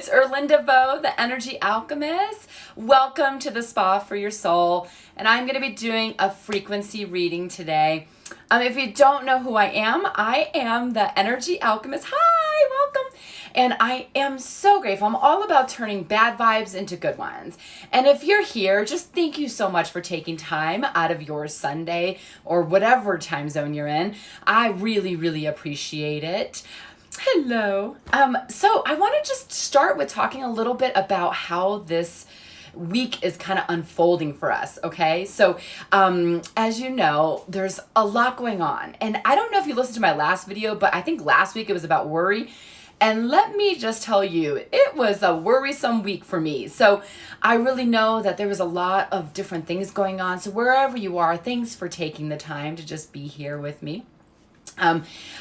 it's Erlinda Vo, the Energy Alchemist. Welcome to the Spa for Your Soul. And I'm going to be doing a frequency reading today. If you don't know who I am the Energy Alchemist. Hi, welcome. And I am so grateful. I'm all about turning bad vibes into good ones. And if you're here, just thank you so much for taking time out of your Sunday or whatever time zone you're in. I really, really appreciate it. Hello. So I want to just start with talking a little bit about how this week is kind of unfolding for us, okay? So, as you know, there's a lot going on. And I don't know if you listened to my last video, but I think last week it was about worry. And let me just tell you, it was a worrisome week for me. So I really know that there was a lot of different things going on. So wherever you are, thanks for taking the time to just be here with me.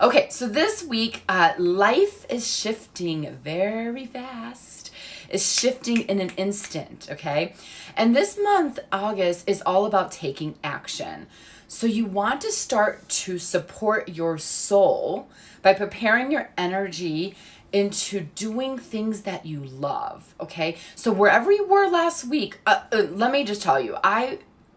Okay, so this week, life is shifting very fast. It's shifting in an instant, okay? And this month, August, is all about taking action. So you want to start to support your soul by preparing your energy into doing things that you love, okay? So wherever you were last week, let me just tell you,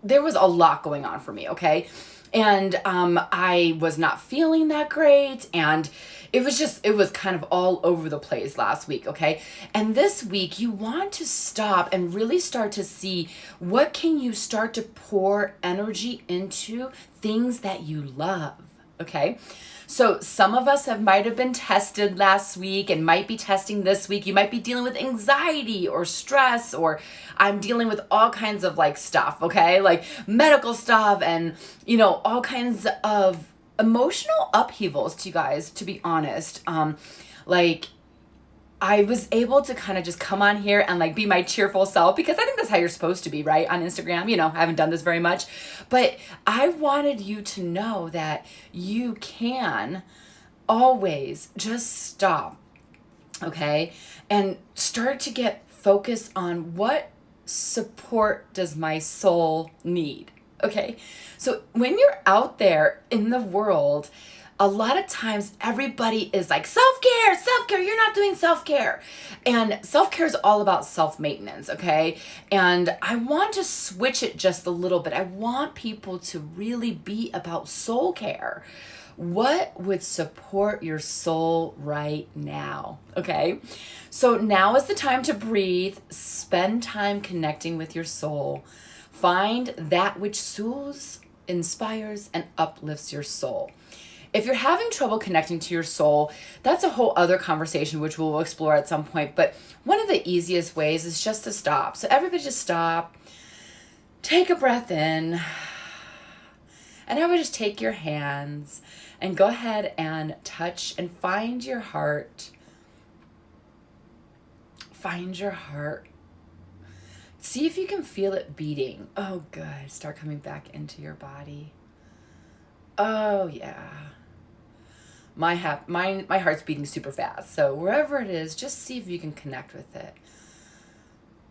there was a lot going on for me, okay? And I was not feeling that great, and it was kind of all over the place last week, okay? And this week, you want to stop and really start to see what can you start to pour energy into things that you love, okay? So some of us might have been tested last week and might be testing this week. You might be dealing with anxiety or stress, or I'm dealing with all kinds of stuff, okay? Like medical stuff and, all kinds of emotional upheavals to you guys, to be honest. I was able to kind of just come on here and be my cheerful self, because I think that's how you're supposed to be, right? On Instagram, I haven't done this very much, but I wanted you to know that you can always just stop, okay? And start to get focused on what support does my soul need, okay? So when you're out there in the world, a lot of times everybody is like, self-care, you're not doing self-care. And self-care is all about self-maintenance, okay? And I want to switch it just a little bit. I want people to really be about soul care. What would support your soul right now, okay? So now is the time to breathe, spend time connecting with your soul, find that which soothes, inspires, and uplifts your soul. If you're having trouble connecting to your soul, that's a whole other conversation, which we'll explore at some point. But one of the easiest ways is just to stop. So everybody just stop, take a breath in, and I would just take your hands and go ahead and touch and find your heart. Find your heart. See if you can feel it beating. Oh, good. Start coming back into your body. Oh, yeah. My heart's beating super fast. So wherever it is, just see if you can connect with it.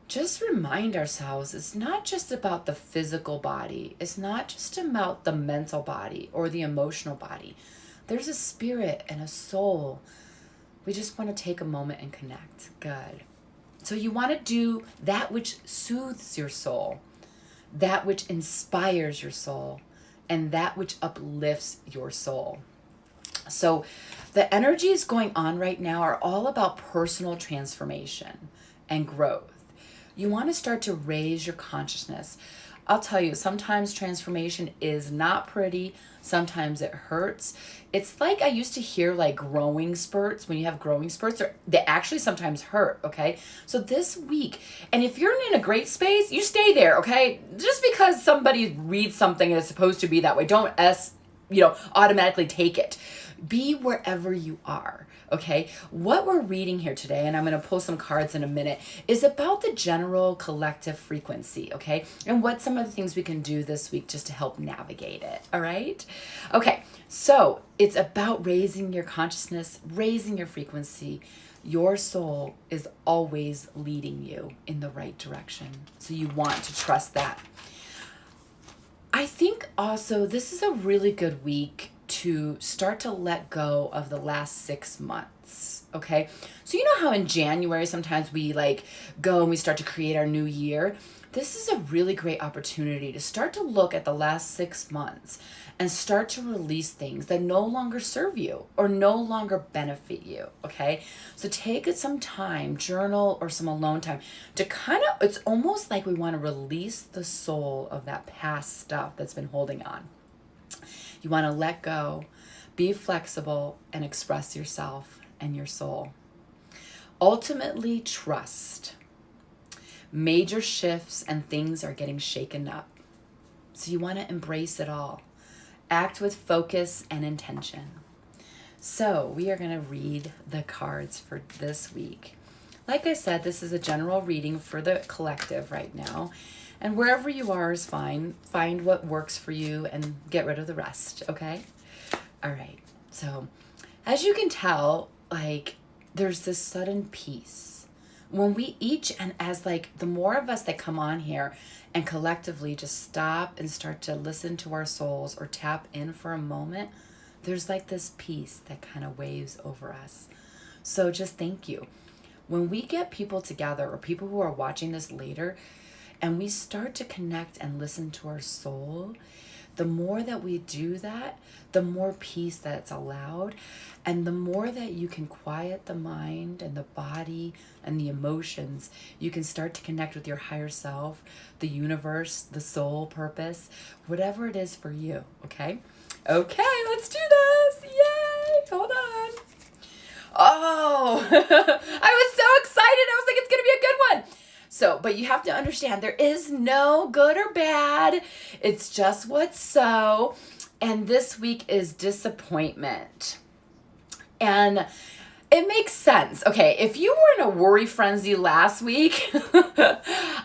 Just remind ourselves, it's not just about the physical body. It's not just about the mental body or the emotional body. There's a spirit and a soul. We just want to take a moment and connect. Good. So you want to do that which soothes your soul, that which inspires your soul, and that which uplifts your soul. So the energies going on right now are all about personal transformation and growth. You want to start to raise your consciousness. I'll tell you, sometimes transformation is not pretty. Sometimes it hurts. It's like I used to hear growing spurts. When you have growing spurts, they actually sometimes hurt, okay? So this week, and if you're in a great space, you stay there, okay? Just because somebody reads something and it's supposed to be that way, don't automatically take it. Be wherever you are, okay? What we're reading here today, and I'm going to pull some cards in a minute, is about the general collective frequency, okay? And what some of the things we can do this week just to help navigate it, all right? Okay, so it's about raising your consciousness, raising your frequency. Your soul is always leading you in the right direction, so you want to trust that. I think also this is a really good week to start to let go of the last 6 months. Okay. So you know how in January sometimes we like go and we start to create our new year? This is a really great opportunity to start to look at the last 6 months and start to release things that no longer serve you or no longer benefit you. Okay. So take some time, journal or some alone time to it's almost like we want to release the soul of that past stuff that's been holding on. You want to let go, be flexible, and express yourself and your soul. Ultimately, trust. Major shifts and things are getting shaken up. So you want to embrace it all. Act with focus and intention. So we are going to read the cards for this week. Like I said, this is a general reading for the collective right now. And wherever you are is fine. Find what works for you and get rid of the rest, okay? All right. So as you can tell, like there's this sudden peace. When we each, and as like the more of us that come on here and collectively just stop and start to listen to our souls or tap in for a moment, there's like this peace that kind of waves over us. So just thank you. When we get people together or people who are watching this later and we start to connect and listen to our soul, the more that we do that, the more peace that's allowed, and the more that you can quiet the mind and the body and the emotions, you can start to connect with your higher self, the universe, the soul purpose, whatever it is for you, okay? Okay, let's do this. Yay! Hold on. Oh, I was so excited. I was like, it's going to be a good one. So, but you have to understand there is no good or bad. It's just what's so. And this week is disappointment. And it makes sense. Okay, if you were in a worry frenzy last week,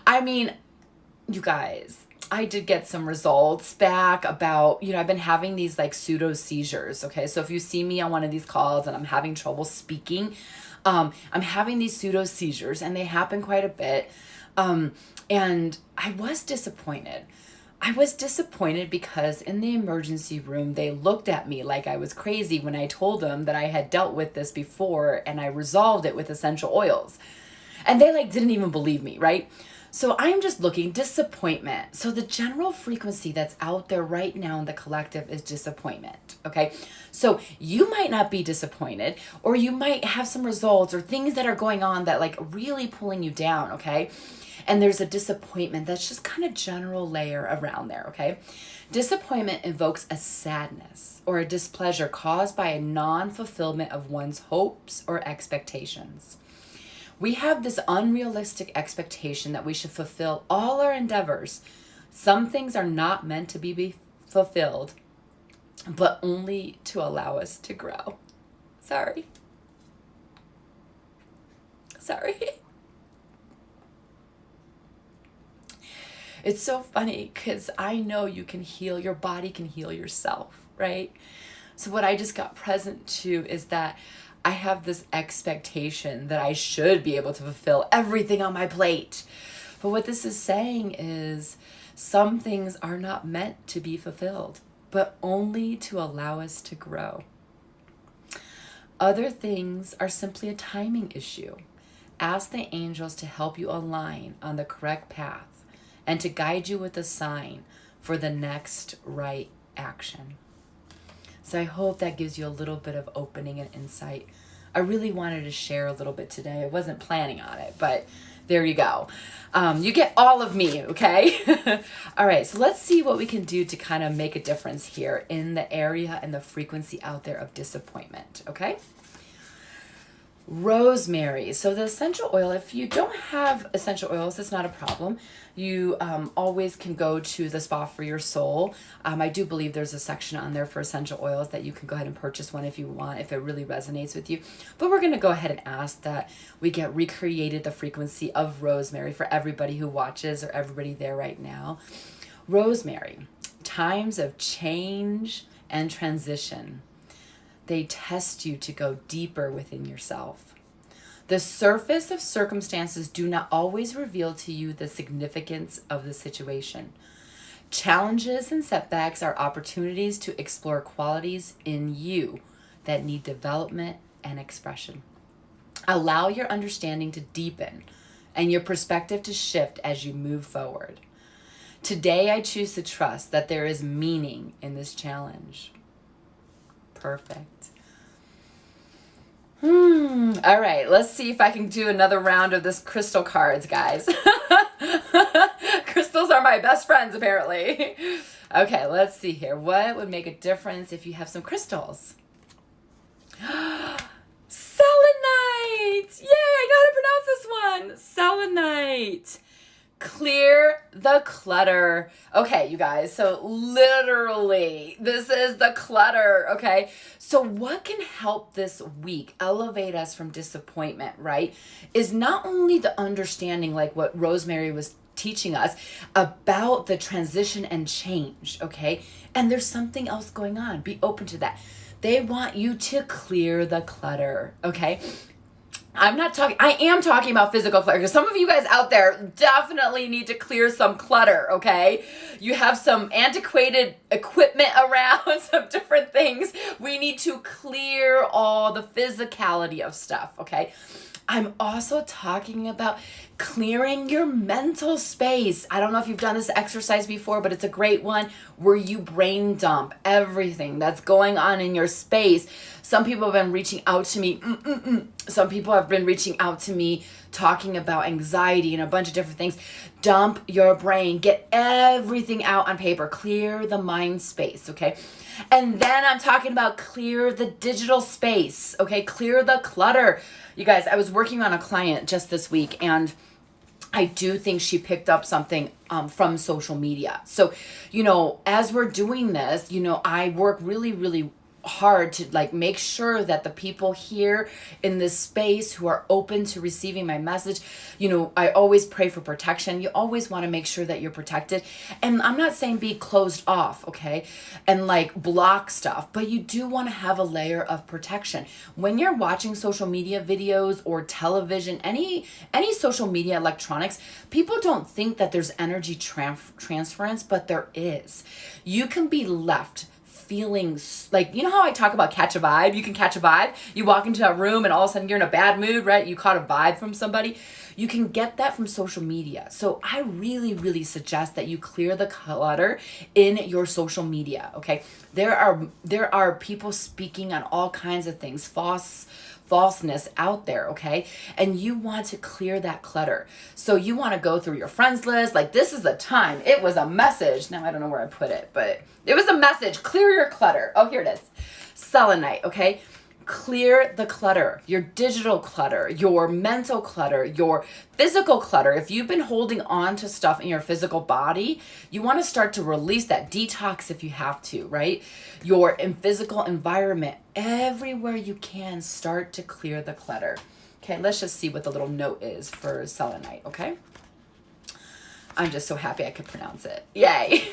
I mean, you guys, I did get some results back about, I've been having these like pseudo seizures. Okay. So if you see me on one of these calls and I'm having trouble speaking, I'm having these pseudo seizures and they happen quite a bit. And I was disappointed. I was disappointed because in the emergency room, they looked at me like I was crazy when I told them that I had dealt with this before and I resolved it with essential oils. And they like didn't even believe me, right? So I'm just looking disappointment. So the general frequency that's out there right now in the collective is disappointment. Okay. So you might not be disappointed, or you might have some results or things that are going on that like really pulling you down. Okay. And there's a disappointment that's just kind of general layer around there. Okay. Disappointment evokes a sadness or a displeasure caused by a non-fulfillment of one's hopes or expectations. We have this unrealistic expectation that we should fulfill all our endeavors. Some things are not meant to be fulfilled, but only to allow us to grow. Sorry. It's so funny because I know you can heal, your body can heal yourself, right? So what I just got present to is that I have this expectation that I should be able to fulfill everything on my plate. But what this is saying is some things are not meant to be fulfilled, but only to allow us to grow. Other things are simply a timing issue. Ask the angels to help you align on the correct path and to guide you with a sign for the next right action. So I hope that gives you a little bit of opening and insight. I really wanted to share a little bit today. I wasn't planning on it, but there you go. You get all of me, okay? All right, so let's see what we can do to kind of make a difference here in the area and the frequency out there of disappointment, okay? Rosemary. So the essential oil, if you don't have essential oils, that's not a problem. You always can go to the Spa for Your Soul. I do believe there's a section on there for essential oils that you can go ahead and purchase one if you want, if it really resonates with you. But we're going to go ahead and ask that we get recreated the frequency of rosemary for everybody who watches or everybody there right now. Rosemary, times of change and transition. They test you to go deeper within yourself. The surface of circumstances do not always reveal to you the significance of the situation. Challenges and setbacks are opportunities to explore qualities in you that need development and expression. Allow your understanding to deepen and your perspective to shift as you move forward. Today, I choose to trust that there is meaning in this challenge. Perfect. All right, let's see if I can do another round of this crystal cards, guys. Crystals are my best friends, apparently. Okay, let's see here. What would make a difference if you have some crystals? Selenite! Yay, I know how to pronounce this one. Selenite. Clear the clutter. Okay, you guys, so literally, this is the clutter, okay? So what can help this week elevate us from disappointment, right? Is not only the understanding, like what Rosemary was teaching us about the transition and change, okay? And there's something else going on. Be open to that. They want you to clear the clutter, okay? I am talking about physical clutter because some of you guys out there definitely need to clear some clutter, okay? You have some antiquated equipment around, some different things. We need to clear all the physicality of stuff, okay? I'm also talking about clearing your mental space. I don't know if you've done this exercise before, but it's a great one where you brain dump everything that's going on in your space. Some people have been reaching out to me. Some people have been reaching out to me talking about anxiety and a bunch of different things. Dump your brain. Get everything out on paper. Clear the mind space, okay? And then I'm talking about clear the digital space, okay? Clear the clutter. You guys, I was working on a client just this week, and I do think she picked up something from social media. So, as we're doing this, I work really, really hard to make sure that the people here in this space who are open to receiving my message, I always pray for protection. You always want to make sure that you're protected. And I'm not saying be closed off, okay? And block stuff, but you do want to have a layer of protection. When you're watching social media videos or television, any social media electronics, people don't think that there's energy transference, but there is. You can be left feeling how I talk about catch a vibe? You can catch a vibe. You walk into a room and all of a sudden you're in a bad mood, right? You caught a vibe from somebody. You can get that from social media. So I really, really suggest that you clear the clutter in your social media, okay? There are people speaking on all kinds of things, falseness out there, okay? And you want to clear that clutter. So you want to go through your friends list. This is the time. It was a message. Now I don't know where I put it, but it was a message. Clear your clutter. Oh, here it is. Selenite, okay? Clear the clutter, your digital clutter, your mental clutter, your physical clutter. If you've been holding on to stuff in your physical body, you want to start to release that. Detox if you have to, right? Your physical environment, everywhere you can, start to clear the clutter. Okay, let's just see what the little note is for selenite, okay? I'm just so happy I could pronounce it. Yay.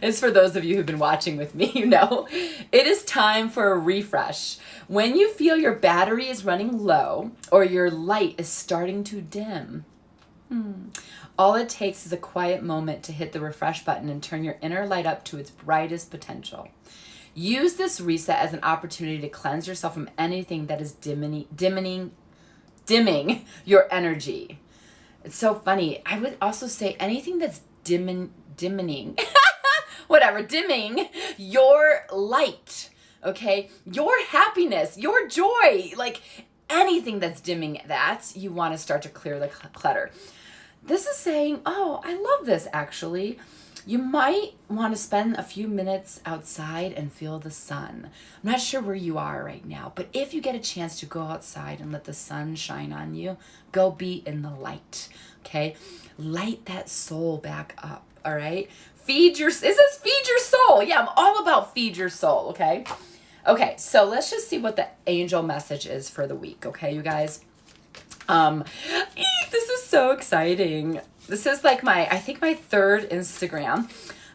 It's for those of you who've been watching with me, It is time for a refresh. When you feel your battery is running low or your light is starting to dim, all it takes is a quiet moment to hit the refresh button and turn your inner light up to its brightest potential. Use this reset as an opportunity to cleanse yourself from anything that is dimming your energy. It's so funny. I would also say anything that's dimming your light, okay? Your happiness, your joy, anything that's dimming that, you want to start to clear the clutter. This is saying, oh, I love this actually. You might want to spend a few minutes outside and feel the sun. I'm not sure where you are right now, but if you get a chance to go outside and let the sun shine on you, go be in the light, okay? Light that soul back up, all right? Feed your soul. Yeah, I'm all about feed your soul, okay? Okay, so let's just see what the angel message is for the week, okay, you guys? This is so exciting. This is I think my third Instagram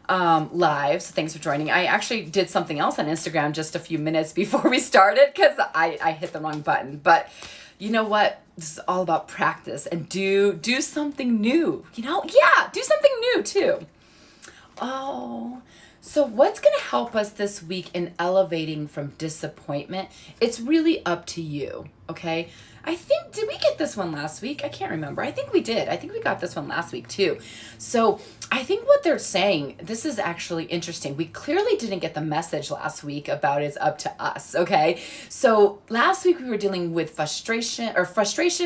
live. So thanks for joining. I actually did something else on Instagram just a few minutes before we started because I hit the wrong button. But you know what? This is all about practice and do something new. Yeah, do something new too. Oh, so what's going to help us this week in elevating from disappointment? It's really up to you, okay? Did we get this one last week? I can't remember. I think we did. I think we got this one last week too. So I think what they're saying, this is actually interesting. We clearly didn't get the message last week about it's up to us, okay? So last week we were dealing with frustration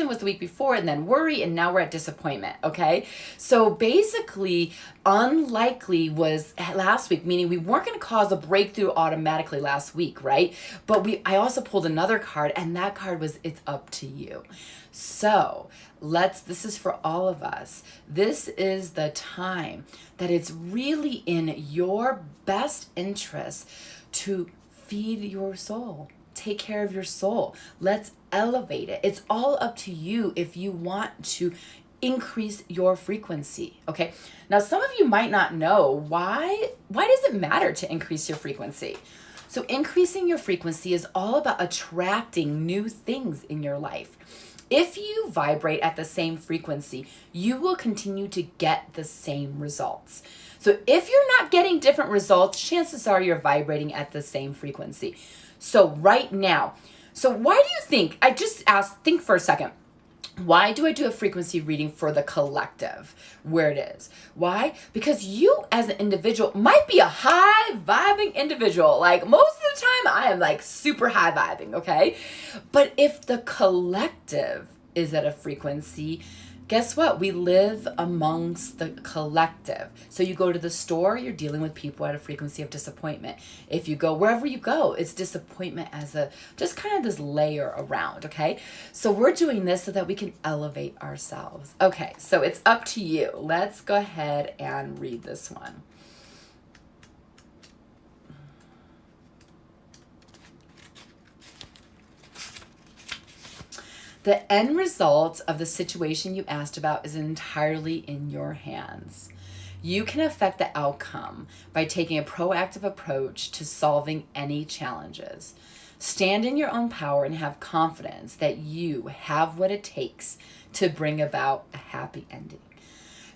was the week before, and then worry, and now we're at disappointment, okay? So basically, unlikely was last week, meaning we weren't going to cause a breakthrough automatically last week, right? But I also pulled another card, and that card was it's up to you. So this is for all of us. This is the time that it's really in your best interest to feed your soul. Take care of your soul. Let's elevate it. It's all up to you if you want to increase your frequency, okay? Now, some of you might not know why does it matter to increase your frequency? So increasing your frequency is all about attracting new things in your life. If you vibrate at the same frequency, you will continue to get the same results. So if you're not getting different results, chances are you're vibrating at the same frequency. So right now, why do you think, think for a second, why do I do a frequency reading for the collective where it is? Why? Because you as an individual might be a high vibing individual. Like most of the time I am like super high vibing, okay? But if the collective is at a frequency, guess what? We live amongst the collective. So you go to the store, you're dealing with people at a frequency of disappointment. If you go wherever you go, it's disappointment as just kind of this layer around, okay? So we're doing this so that we can elevate ourselves. Okay, so it's up to you. Let's go ahead and read this one. The end result of the situation you asked about is entirely in your hands. You can affect the outcome by taking a proactive approach to solving any challenges. Stand in your own power and have confidence that you have what it takes to bring about a happy ending.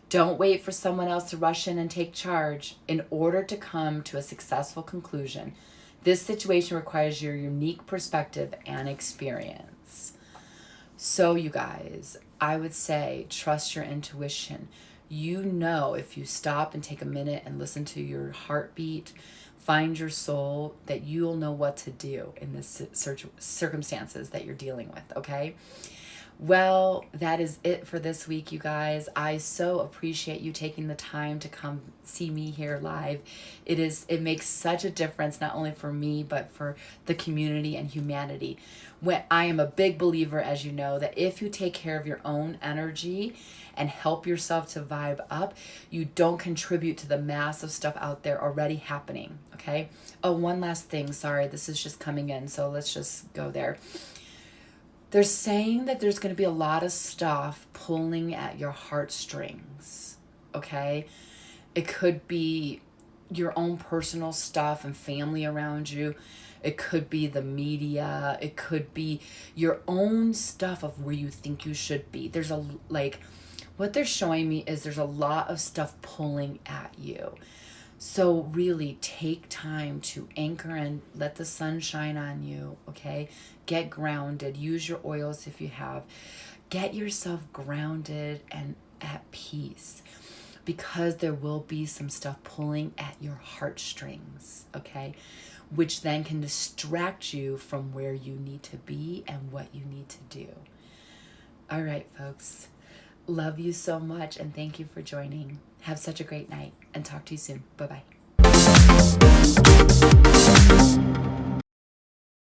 Don't wait for someone else to rush in and take charge. In order to come to a successful conclusion, this situation requires your unique perspective and experience. So you guys, I would say trust your intuition. You know, if you stop and take a minute and listen to your heartbeat, find your soul, that you'll know what to do in this circumstances that you're dealing with, okay? Well, that is it for this week, you guys. I so appreciate you taking the time to come see me here live. It makes such a difference, not only for me, but for the community and humanity. When I am a big believer, as you know, that if you take care of your own energy and help yourself to vibe up, you don't contribute to the massive stuff out there already happening, okay? Oh, one last thing. Sorry, this is just coming in, so let's just go there. They're saying that there's going to be a lot of stuff pulling at your heartstrings, okay? It could be your own personal stuff and family around you. It could be the media. It could be your own stuff of where you think you should be. What they're showing me is there's a lot of stuff pulling at you. So really take time to anchor and let the sun shine on you, okay? Get grounded. Use your oils if you have. Get yourself grounded and at peace, because there will be some stuff pulling at your heartstrings, okay? Which then can distract you from where you need to be and what you need to do. All right, folks. Love you so much, and thank you for joining. Have such a great night, and talk to you soon. Bye-bye.